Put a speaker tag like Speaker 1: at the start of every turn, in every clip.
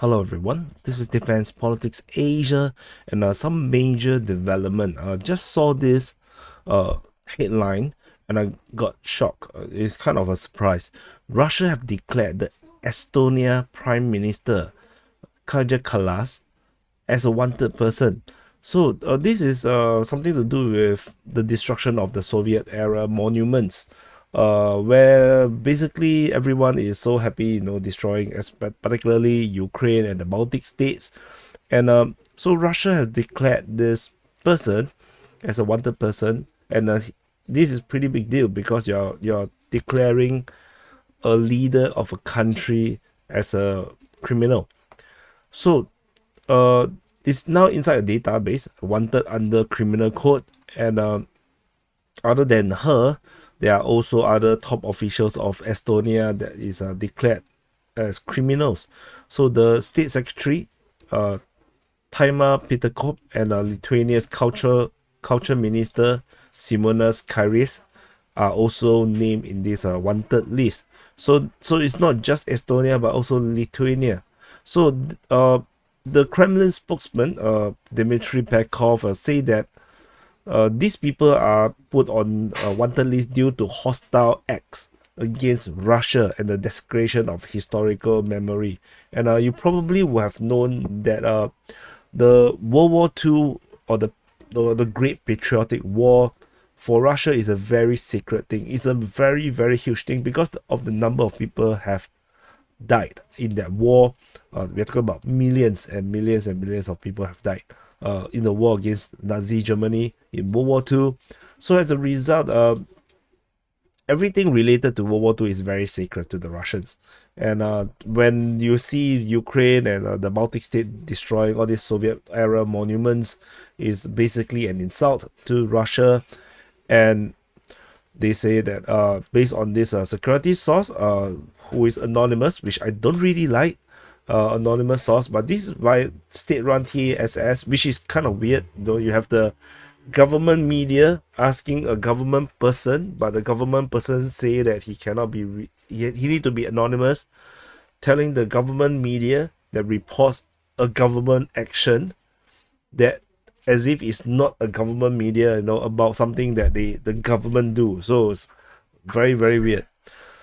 Speaker 1: Hello everyone, this is Defense Politics Asia and some major development. I just saw this headline and I got shocked. It's kind of a surprise. Russia have declared the Estonia Prime Minister Kaja Kallas as a wanted person. So this is something to do with the destruction of the Soviet era monuments, where basically everyone is so happy, destroying, particularly Ukraine and the Baltic states, and so Russia has declared this person as a wanted person, and this is pretty big deal because you're declaring a leader of a country as a criminal. So uh it's now inside a database wanted under criminal code, and other than her there are also other top officials of Estonia that is declared as criminals. So the state secretary, uh Taima Pitakop, and Lithuania's culture minister Simonas Kairys are also named in this wanted list. So it's not just Estonia but also Lithuania. So the Kremlin spokesman Dmitry Peskov say that these people are put on a wanted list due to hostile acts against Russia and the desecration of historical memory. And you probably will have known that the World War II, or the Great Patriotic War, for Russia is a very sacred thing. It's a very, very huge thing because of the number of people have died in that war. We're talking about millions and millions and millions of people have died in the war against Nazi Germany in World War II. So as a result, everything related to World War II is very sacred to the Russians. And when you see Ukraine and the Baltic state destroying all these Soviet era monuments, is basically an insult to Russia. And they say that based on this security source, who is anonymous, which I don't really like, anonymous source, but this is by state-run TASS, which is kind of weird. Though you have the government media asking a government person, but the government person say that he cannot be he need to be anonymous, telling the government media that reports a government action that as if it's not a government media, about something that the government do. So it's very, very weird.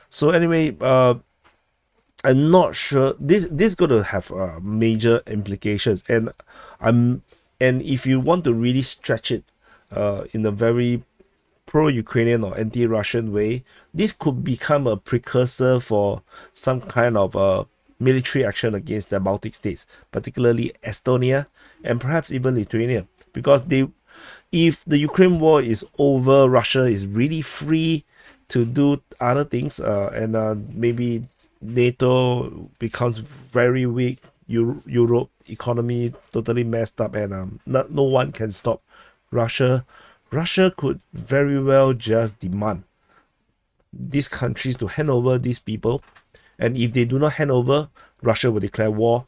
Speaker 1: So anyway, I'm not sure this going to have major implications, and I'm and if you want to really stretch it in a very pro-Ukrainian or anti-Russian way, this could become a precursor for some kind of military action against the Baltic states, particularly Estonia and perhaps even Lithuania, because if the Ukraine war is over, Russia is really free to do other things, and maybe NATO becomes very weak. Europe economy totally messed up, and no one can stop Russia. Russia could very well just demand these countries to hand over these people, and if they do not hand over, Russia will declare war.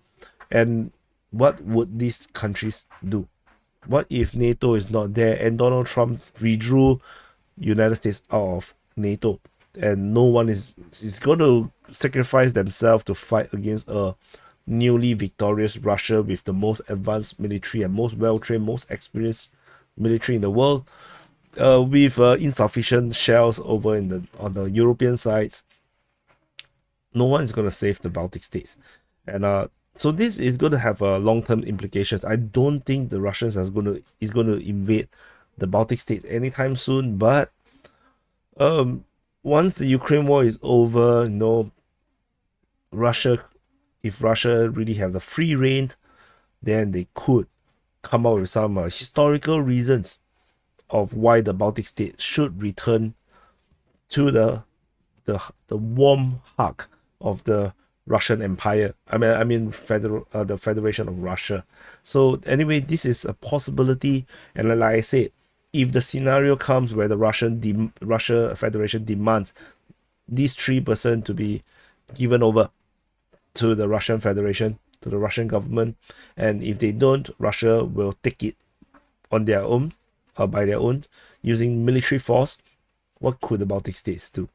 Speaker 1: And what would these countries do? What if NATO is not there and Donald Trump withdrew United States out of NATO, and no one is going to sacrifice themselves to fight against a newly victorious Russia with the most advanced military and most well-trained, most experienced military in the world, with insufficient shells over on the European sides? No one is going to save the Baltic states, and so this is going to have long-term implications. I don't think the Russians is going to invade the Baltic states anytime soon, but once the Ukraine war is over, Russia, if Russia really have the free reign, then they could come up with some historical reasons of why the Baltic states should return to the warm hug of the Russian Empire. I mean the Federation of Russia. So anyway, this is a possibility, and like I said, if the scenario comes where the Russia Federation demands these 3% to be given over to the Russian Federation, to the Russian government, and if they don't, Russia will take it on their own, by their own, using military force. What could the Baltic states do?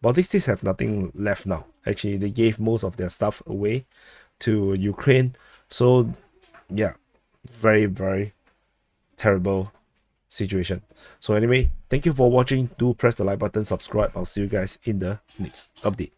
Speaker 1: Baltic states have nothing left now. Actually, they gave most of their stuff away to Ukraine. So yeah, very, very terrible situation. So anyway, thank you for watching. Do press the like button, subscribe. I'll see you guys in the next update.